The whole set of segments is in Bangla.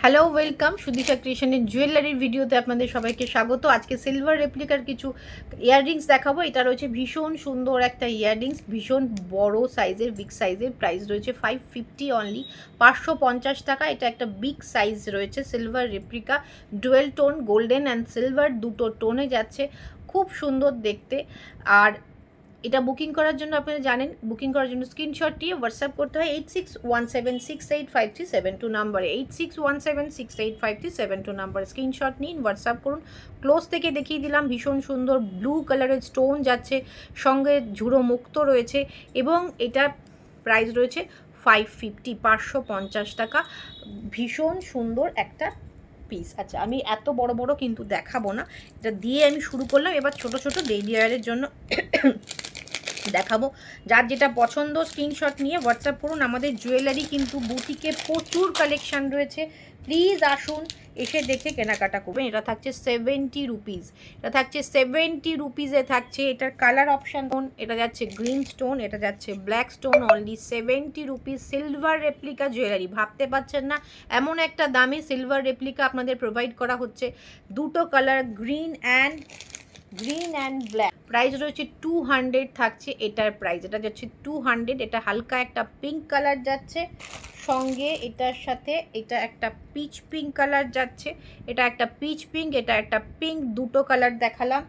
হ্যালো ওয়েলকাম সুদিশা ক্রিয়েশনের জুয়েলারির ভিডিওতে আপনাদের সবাইকে স্বাগত। আজকে সিলভার রেপ্লিকার কিছু ইয়াররিংস দেখাবো। এটা রয়েছে ভীষণ সুন্দর একটা ইয়াররিংস, ভীষণ বড় সাইজের, বিগ সাইজের। প্রাইস রয়েছে 550 অনলি, 550 টাকা। এটা একটা বিগ সাইজ রয়েছে, silver replica, dual tone, golden and silver দুটো টোনে যাচ্ছে, খুব সুন্দর দেখতে। আর এটা বুকিং করার জন্য আপনারা জানেন, বুকিং করার জন্য স্ক্রিনশট দিয়ে হোয়াটসঅ্যাপ করতে হয় 8617685372 নাম্বারে, 8617685372 নাম্বারে স্ক্রিনশট নিন, হোয়াটসঅ্যাপ করুন। ক্লোজ থেকে দেখিয়ে দিলাম, ভীষণ সুন্দর ব্লু কালারের স্টোন যাচ্ছে, সঙ্গে ঝুড়ো মুক্ত রয়েছে এবং এটা প্রাইস রয়েছে 550 টাকা। ভীষণ সুন্দর একটা পিস। আচ্ছা, আমি এত বড় বড় কিন্তু দেখাবো না, এটা দিয়ে আমি শুরু করলাম। এবার ছোট ছোট ডেইলি ওয়্যারের জন্য দেখাবো। যার যেটা পছন্দ স্ক্রিনশট নিয়ে হোয়াটসঅ্যাপ করুন। আমাদের জুয়েলারি কিন্তু বুটিকে প্রচুর কালেকশান রয়েছে, প্লিজ আসুন, এসে দেখে কেনাকাটা করবেন। এটা থাকছে 70 রুপিস, এটা থাকছে 70 রুপিসে থাকছে। এটার কালার অপশান, এটা যাচ্ছে গ্রিন স্টোন, এটা যাচ্ছে black stone, only 70 rupees. Silver replica jewellery, ভাবতে পারছেন না এমন একটা দামে সিলভার রেপ্লিকা আপনাদের প্রোভাইড করা হচ্ছে। দুটো colour, green and black. Price রয়েছে 200 থাকছে এটার প্রাইস, এটা যাচ্ছে 200। এটা হালকা একটা পিঙ্ক কালার যাচ্ছে, সঙ্গে এটার সাথে এটা একটা পিচ পিঙ্ক কালার যাচ্ছে, এটা একটা পিচ পিঙ্ক, এটা একটা পিঙ্ক, দুটো কালার দেখালাম।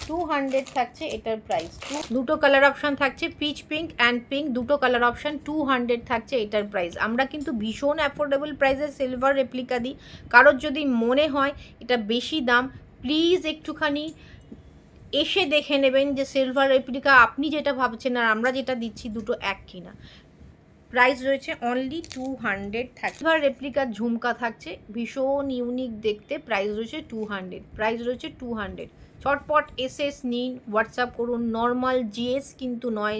200 থাকছে এটার প্রাইস। দুটো কালার অপশান থাকছে, পিচ পিঙ্ক অ্যান্ড পিঙ্ক, দুটো কালার অপশান। 200 থাকছে এটার প্রাইস। আমরা কিন্তু ভীষণ অ্যাফোর্ডেবল প্রাইসে সিলভার রেপ্লিকা দিই। কারোর যদি মনে হয় এটা বেশি দাম, প্লিজ একটুখানি এসে দেখে নেবেন যে সিলভার রেপ্লিকা আপনি যেটা ভাবছেন আর আমরা যেটা দিচ্ছি দুটো এক কিনা। প্রাইস রয়েছে অনলি 200 থাকছে। সিলভার রেপ্লিকার ঝুমকা থাকছে, ভীষণ ইউনিক দেখতে। প্রাইস রয়েছে 200, প্রাইস রয়েছে 200। চটপট এসএস নিন, হোয়াটসঅ্যাপ করুন। নর্মাল জিএস কিন্তু নয়,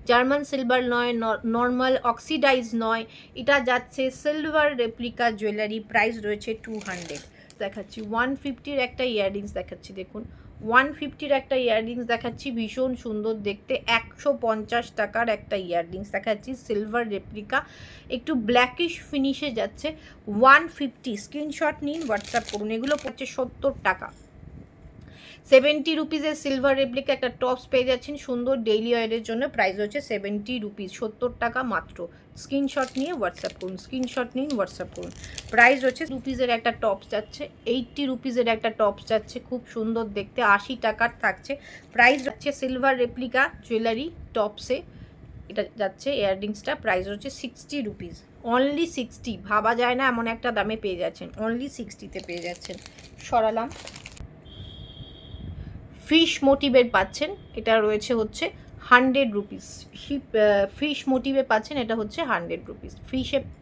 জার্মান সিলভার নয়, নর্মাল অক্সিডাইজ নয়, এটা যাচ্ছে সিলভার রেপ্লিকা জুয়েলারি। প্রাইস রয়েছে 200। দেখাচ্ছি 150-র একটা ইয়াররিংস দেখাচ্ছি, দেখুন 150-র একটা ইয়াররিংস দেখাচ্ছি, ভীষণ সুন্দর দেখতে। 150 টাকার একটা ইয়াররিংস দেখাচ্ছি, সিলভার রেপ্লিকা, একটু ব্ল্যাকিশ ফিনিশে যাচ্ছে। 150, স্ক্রিনশট নিন, হোয়াটসঅ্যাপ করুন। এগুলো পড়ছে 70 টাকা। 70 রুপিসের সিলভার রেপ্লিকা একটা টপস পেয়ে যাচ্ছেন সুন্দর ডেইলি ওয়্যারের জন্য। প্রাইস হচ্ছে 70 রুপিস, 70 টাকা মাত্র। স্ক্রিনশট নিয়ে হোয়াটসঅ্যাপ করুন, স্ক্রিনশট নিন, হোয়াটসঅ্যাপ করুন। প্রাইস হচ্ছে রুপিসের একটা টপস যাচ্ছে, 80 রুপিসের একটা টপস যাচ্ছে, খুব সুন্দর দেখতে, 80 টাকার থাকছে। প্রাইস যাচ্ছে সিলভার রেপ্লিকা জুয়েলারি টপসে, এটা যাচ্ছে ইয়াররিংসটা। প্রাইস হচ্ছে 60 রুপিস, অনলি 60। ভাবা যায় না এমন একটা দামে পেয়ে যাচ্ছেন, অনলি 60-তে পেয়ে যাচ্ছেন। সরালাম। ফিশ মোটিভের পাচ্ছেন, এটা রয়েছে হচ্ছে 100 রুপিস। ফিশ মোটিভে পাচ্ছেন, এটা হচ্ছে 100 রুপিস।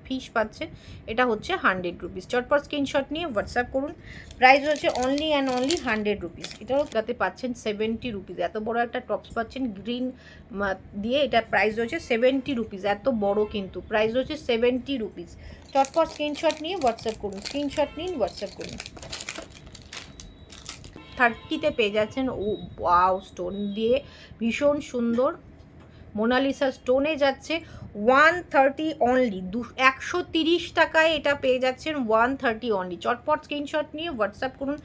ফিশ পাচ্ছেন, এটা হচ্ছে 100 রুপিস। চটপট স্ক্রিনশট নিয়ে হোয়াটসঅ্যাপ করুন। প্রাইস হচ্ছে অনলি অ্যান্ড অনলি 100 রুপিস। এটাও যাতে পাচ্ছেন 70 রুপিস। এত বড় একটা টপস পাচ্ছেন গ্রিন দিয়ে, এটা প্রাইস রয়েছে 70 রুপিস। এত বড় কিন্তু প্রাইস রয়েছে 70 রুপিস। চটপট স্ক্রিনশট নিয়ে হোয়াটসঅ্যাপ করুন, স্ক্রিনশট নিন, হোয়াটসঅ্যাপ করুন। 30-তে পেয়ে যাচ্ছেন। ও ওয়াও, স্টোন দিয়ে ভীষণ সুন্দর মোনালিসা স্টোনে যাচ্ছে 130 অনলি। 130 টাকায় এটা পেয়ে যাচ্ছেন 130 অনলি। চটপট স্ক্রিনশট নিয়ে হোয়াটসঅ্যাপ করুন।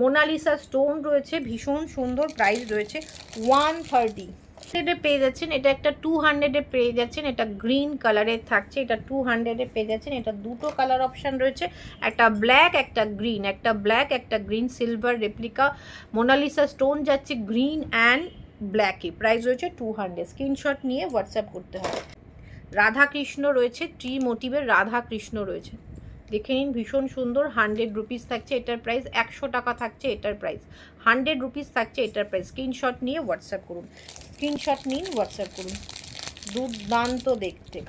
মোনালিসা স্টোন রয়েছে, ভীষণ সুন্দর। প্রাইস রয়েছে 130 পেয়ে যাচ্ছেন। এটা একটা 200-এ পেয়ে যাচ্ছেন, এটা গ্রিন কালারের থাকছে, এটা 200-এ পেয়ে যাচ্ছেন। এটা দুটো কালার অপশান রয়েছে, একটা ব্ল্যাক একটা গ্রিন, একটা ব্ল্যাক একটা green. Silver replica Mona Lisa stone যাচ্ছে গ্রিন অ্যান্ড ব্ল্যাকে। প্রাইস রয়েছে 200। স্ক্রিনশট নিয়ে হোয়াটসঅ্যাপ করতে হবে। রাধাকৃষ্ণ রয়েছে, ট্রি মোটিভের রাধাকৃষ্ণ রয়েছে, দেখে নিন, ভীষণ সুন্দর। 100 রুপিস থাকছে এটার প্রাইস, 100 টাকা থাকছে এটার প্রাইস, 100 রুপিস থাকছে এটার প্রাইস। স্ক্রিনশট নিয়ে হোয়াটসঅ্যাপ করুন, স্ক্রিনশট নিন, হোয়াটসঅ্যাপ করুন। দুর্দান্ত দেখতে,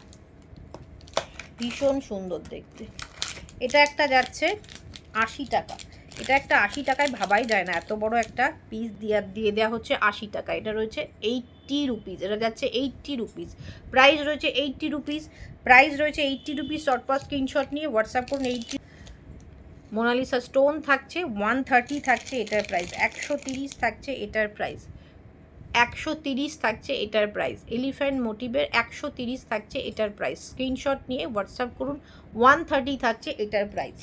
ভীষণ সুন্দর দেখতে। এটা একটা যাচ্ছে 80 টাকা, এটা একটা 80 টাকায় ভাবাই যায় না, এত বড় একটা পিস দিয়ে দেওয়া হচ্ছে 80 টাকা। এটা রয়েছে 80 রুপিস, এটা যাচ্ছে 80 রুপিস। প্রাইস রয়েছে 80 রুপিস, প্রাইস রয়েছে 80 রুপিস। চটপট স্ক্রিনশট নিয়ে হোয়াটসঅ্যাপ করুন। 80 মোনালিসা স্টোন থাকছে, 130 থাকছে এটার প্রাইস, 130 থাকছে এটার প্রাইস। 130 থাকছে এটার প্রাইস, এলিফ্যান্ট মোটিভের 130 থাকছে এটার প্রাইস। স্ক্রিনশট নিয়ে হোয়াটসঅ্যাপ করুন। 130 থাকছে এটার প্রাইস,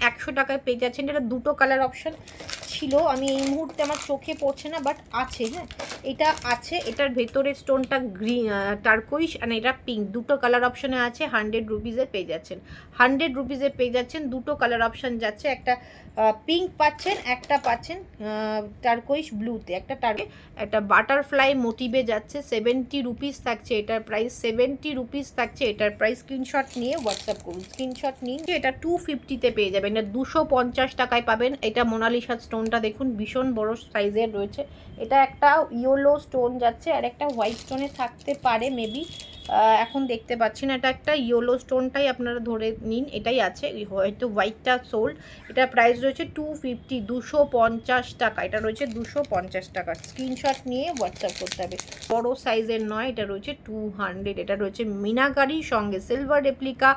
100 টাকায় পেয়ে যাচ্ছেন। এটা দুটো কালার অপশান ছিল, আমি এই মুহূর্তে আমার চোখে পড়ছে না, বাট আছে। হ্যাঁ, এটা আছে, এটার ভেতরের স্টোনটা গ্রিন টার্কোইশ আর এটা পিঙ্ক, দুটো কালার অপশানে আছে। 100 রুপিসে পেয়ে যাচ্ছেন, 100 রুপিসে পেয়ে যাচ্ছেন। দুটো কালার অপশান যাচ্ছে, একটা পিঙ্ক পাচ্ছেন, একটা পাচ্ছেন টার্কোইশ ব্লুতে, একটা বাটারফ্লাই মোটিভে যাচ্ছে। 70 রুপিস থাকছে এটার প্রাইস, 70 রুপিস থাকছে এটার প্রাইস। স্ক্রিনশট নিয়ে হোয়াটসঅ্যাপ করুন, স্ক্রিনশট নিন। এটা 250-তে পেয়ে যাবেন, এটা 250 টাকায় পাবেন। এটা মোনালিসা স্টোনটা দেখুন, ভীষণ বড় সাইজের রয়েছে। এটা একটা ইয়েলো স্টোন যাচ্ছে আর একটা হোয়াইট স্টোনে থাকতে পারে মেবি, এখন দেখতে পাচ্ছি না। এটা একটা ইয়েলো স্টোনটাই আপনারা ধরে নিন, এটাই আছে, হয়তো হোয়াইটটা সোল্ড। এটা প্রাইস রয়েছে 250, 250 টাকা। এটা রয়েছে 250 টাকা। স্ক্রিনশট নিয়ে হোয়াটসঅ্যাপ করতে হবে। বড় সাইজের নয়, এটা রয়েছে 200। এটা রয়েছে মিনাকারির সঙ্গে সিলভার রেপ্লিকা,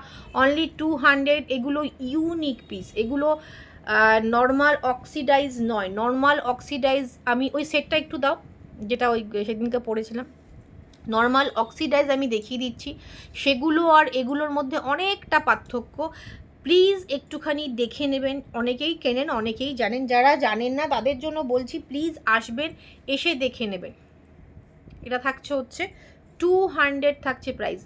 অনলি 200। এগুলো ইউনিক পিস, এগুলো নর্মাল অক্সিডাইজ নয়। নর্মাল অক্সিডাইজ আমি ওই সেটটা একটু দাও, যেটা ওই সেদিনকে পড়েছিলাম। নর্মাল অক্সিডাইজ আমি দেখিয়ে দিচ্ছি, সেগুলো আর এগুলোর মধ্যে অনেকটা পার্থক্য। প্লিজ একটুখানি দেখে নেবেন। অনেকেই কেনেন, অনেকেই জানেন, যারা জানেন না তাদের জন্য বলছি, প্লিজ আসবেন, এসে দেখে নেবেন। এটা থাকছে হচ্ছে 200 থাকছে প্রাইস।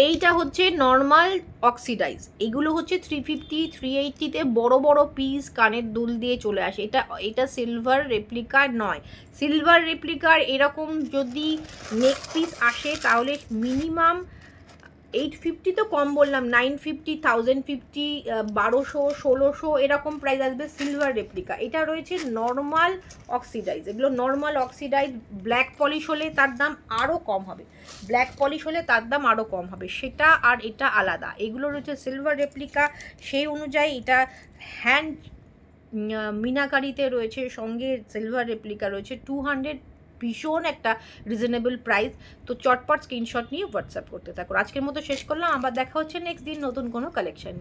এইটা হচ্ছে নর্মাল অক্সিডাইজ, এগুলো হচ্ছে 350, 380-তে বড় বড় পিস কানের দুল দিয়ে চলে আসে। এটা সিলভার রেপ্লিকা নয়। সিলভার রেপ্লিকার এরকম যদি নেক পিস আসে তাহলে মিনিমাম 850 তো কম বললাম, 950, 1050, 1200, 1600 এরকম প্রাইস আসবে সিলভার রেপ্লিকা। এটা রয়েছে নর্মাল অক্সিডাইজ, এগুলো নর্মাল অক্সিডাইজ। ব্ল্যাক পলিশ হলে তার দাম আরও কম হবে, ব্ল্যাক পলিশ হলে তার দাম আরও কম হবে, সেটা আর এটা আলাদা। এগুলো রয়েছে সিলভার রেপ্লিকা, সেই অনুযায়ী এটা হ্যান্ড মিনাকারিতে রয়েছে, সঙ্গে সিলভার রেপ্লিকা রয়েছে। 200, ভীষণ একটা রিজনেবল প্রাইস। তো চটপট স্ক্রিনশট নিয়ে হোয়াটসঅ্যাপ করতে থাকুন। আজকের মতো শেষ করলাম, আবার দেখা হচ্ছে নেক্সট দিন নতুন কোনো কালেকশন।